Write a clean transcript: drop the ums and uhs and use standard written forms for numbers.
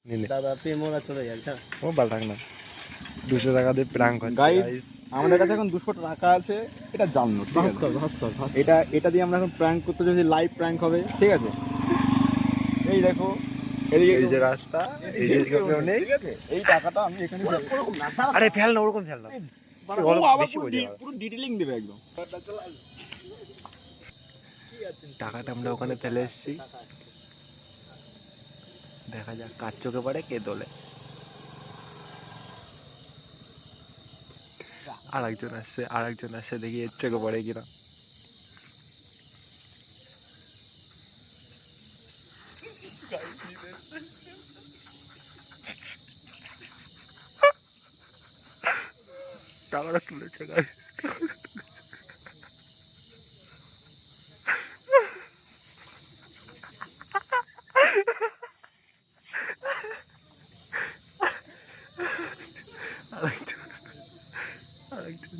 দাদা প্রেমরা চলে যাচ্ছে। ও বাল থাক না, 200 টাকা দিয়ে প্র্যাঙ্ক হচ্ছে গাইস আমাদের কাছে এখন 200 টাকা আছে, এটা জানো ঠিক আছে। এটা দিয়ে আমরা এখন প্র্যাঙ্ক করতে যাচ্ছি, লাইভ প্র্যাঙ্ক হবে ঠিক আছে। এই দেখো এই যে রাস্তা, এই যে কেউ নেই, ঠিক আছে। এই টাকাটা আমি এখানে আরে ফেল না, ওরকম ফেল না, বেশি বোঝে পুরো ডিটেইলিং দেবে একদম। টাকাটা আমরা ওখানে ফেলে এসেছি, দেখা যাক কার চোখে পড়ে কে তোলে। আরেকজন আসছে দেখি এর চোখে পড়ে কিনা। টাকাটা তুলেছে গাইস, আরেকজন